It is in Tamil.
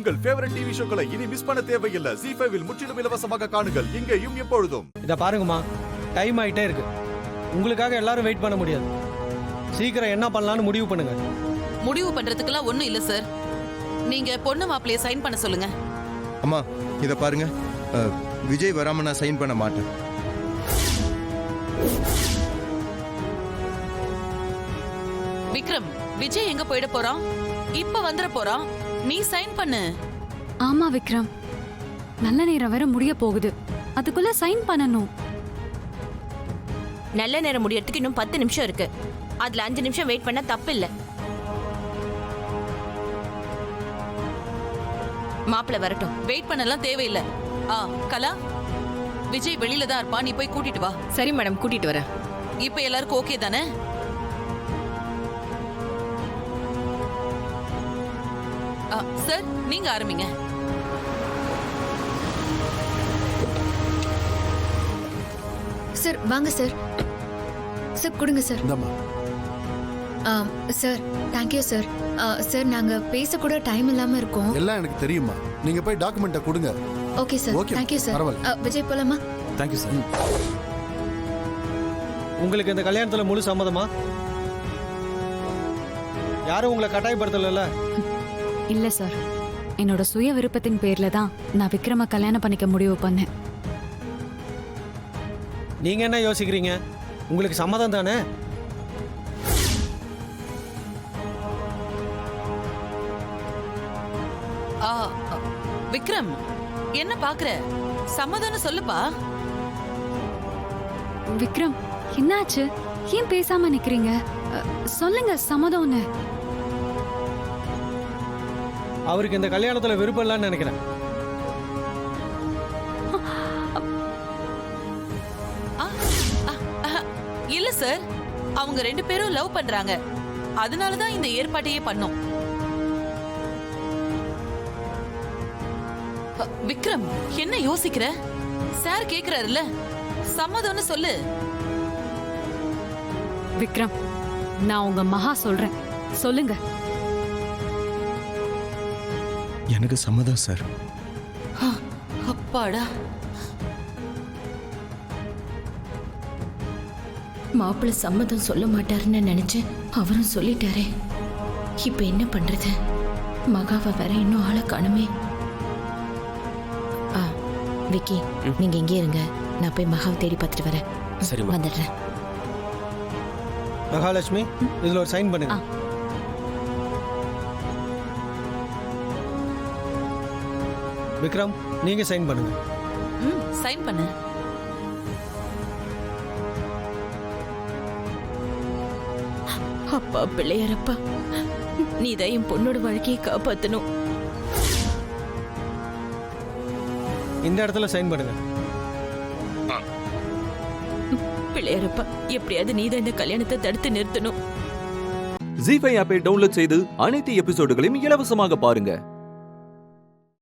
உங்கள் ஃபேவரட் டிவி ஷோக்களை இனி மிஸ் பண்ண தேவையில்லை. ZEE5 இல் முற்றிலும் இலவசமாக காணுங்கள், இங்கேயும் எப்பொழுதும். இத பாருங்கம்மா, டைம் ஆயிட்டே இருக்கு. உங்களுக்காக எல்லாரும் வெயிட் பண்ண முடியாது. சீக்கிரம் என்ன பண்ணலாம்னு முடிவு பண்ணுங்க. முடிவு பண்றதுக்கெல்லாம் ஒண்ணும் இல்ல சார். நீங்க பொண்ணு மாப்பிளைய சைன் பண்ண சொல்லுங்க. அம்மா இத பாருங்க, விஜய் வராம நான் சைன் பண்ண மாட்டேன். விக்ரம், விஜய் எங்க போயிட போறான்? இப்ப வந்துட போறான். நீ சைன் பண்ணு. ஆமா விக்ரம், நல்ல நேரம் வேற முடிய போகுது, அதுக்குள்ள சைன் பண்ணணும். நல்ல நேரம் முடியறதுக்கு இன்னும் 10 நிமிஷம் இருக்கு. அதுல 5 நிமிஷம் வெயிட் பண்ணா தப்பு இல்ல. மாப்பிள்ள வரட்டும். வெயிட் பண்ணலாம் தேவையில்லை. கலா, விஜய் வெளியில தான் இருப்பா, நீ போய் கூட்டிட்டு வா. சரி மேடம், கூட்டிட்டு வரேன். இப்ப எல்லாருக்கும் ஓகே தானே? சார், நீங்க ஆரம்பிங்க. சார் வாங்க சார். சார் கொடுங்க sir. Sir thank you sir. Sir நாங்க பேச கூட டைம் இல்லாம இருக்கோம். எல்லாம் எனக்கு தெரியுமா, நீங்க போய் டாக்குமெண்ட்டை கொடுங்க. Okay sir, thank you sir. Vijay போலாமா? Thank you sir. உங்களுக்கு இந்த கல்யாணத்துல முழு சம்மதமா? யாரும் உங்களை கட்டாயப்படுத்தல? இல்ல சார், என்னோட சுய விருப்பத்தின் பேர்ல தான் நான் விக்ரம கல்யாணம் பண்ணிக்க முடிவு பண்ணேன். நீங்க என்ன யோசிக்கிறீங்க? உங்களுக்கு சம்மதம் தானே? விக்ரம், என்ன பாக்குற? சம்மதம்னு சொல்லுப்பா. விக்ரம், என்னாச்சு? ஏன் பேசாம நிக்கிறீங்க? சொல்லுங்க சம்மதம்னு. அவருக்கு இந்த கல்யாணத்துல விருப்பம் இல்லைன்னு நினைக்கிறேன். இல்ல சார், அவங்க 2 பேரும் லவ் பண்றாங்க. அதனாலதான் இந்த ஏற்பாட்டையே பண்ணோம். விக்ரம், என்ன யோசிக்கிற? சார் கேக்குறாருல்ல, சம்மதம்னு சொல்லு. விக்ரம், நான் உங்க மகா சொல்றேன், சொல்லுங்க. எனக்கு சம்மதம் சார். அப்பாடா. மாப்பிள்ள சம்மதம் சொல்ல மாட்டாருன்னு நினைச்சேன், அவரும் சொல்லிட்டாரே. இப்ப என்ன பண்றது? மகாவை வேற இன்னும் ஆளை காணுமே. விக்கி, நீங்க இங்கே இருங்க, நான் போய் மகாவை தேடி பார்த்துட்டு வரேன். சரி, வந்துடுறேன். மகாலட்சுமி, இதுல ஒரு சைன் பண்ணுங்க. விக்ரம், நீங்க சைன் பண்ணுங்க. சைன் பண்ணு. அப்பா பிள்ளையாரப்பா, நீதான் என் பொண்ணோட வாழ்க்கையை காப்பாத்தணும். இந்த இடத்துல சைன் பண்ணுங்க. பிள்ளையாரப்பா, எப்படியாவது நீதான் இந்த கல்யாணத்தை தடுத்து நிறுத்தணும். ZEE5 ஆப்பை டவுன்லோட் செய்து அனைத்து எபிசோடுகளையும் இலவசமாக பாருங்க.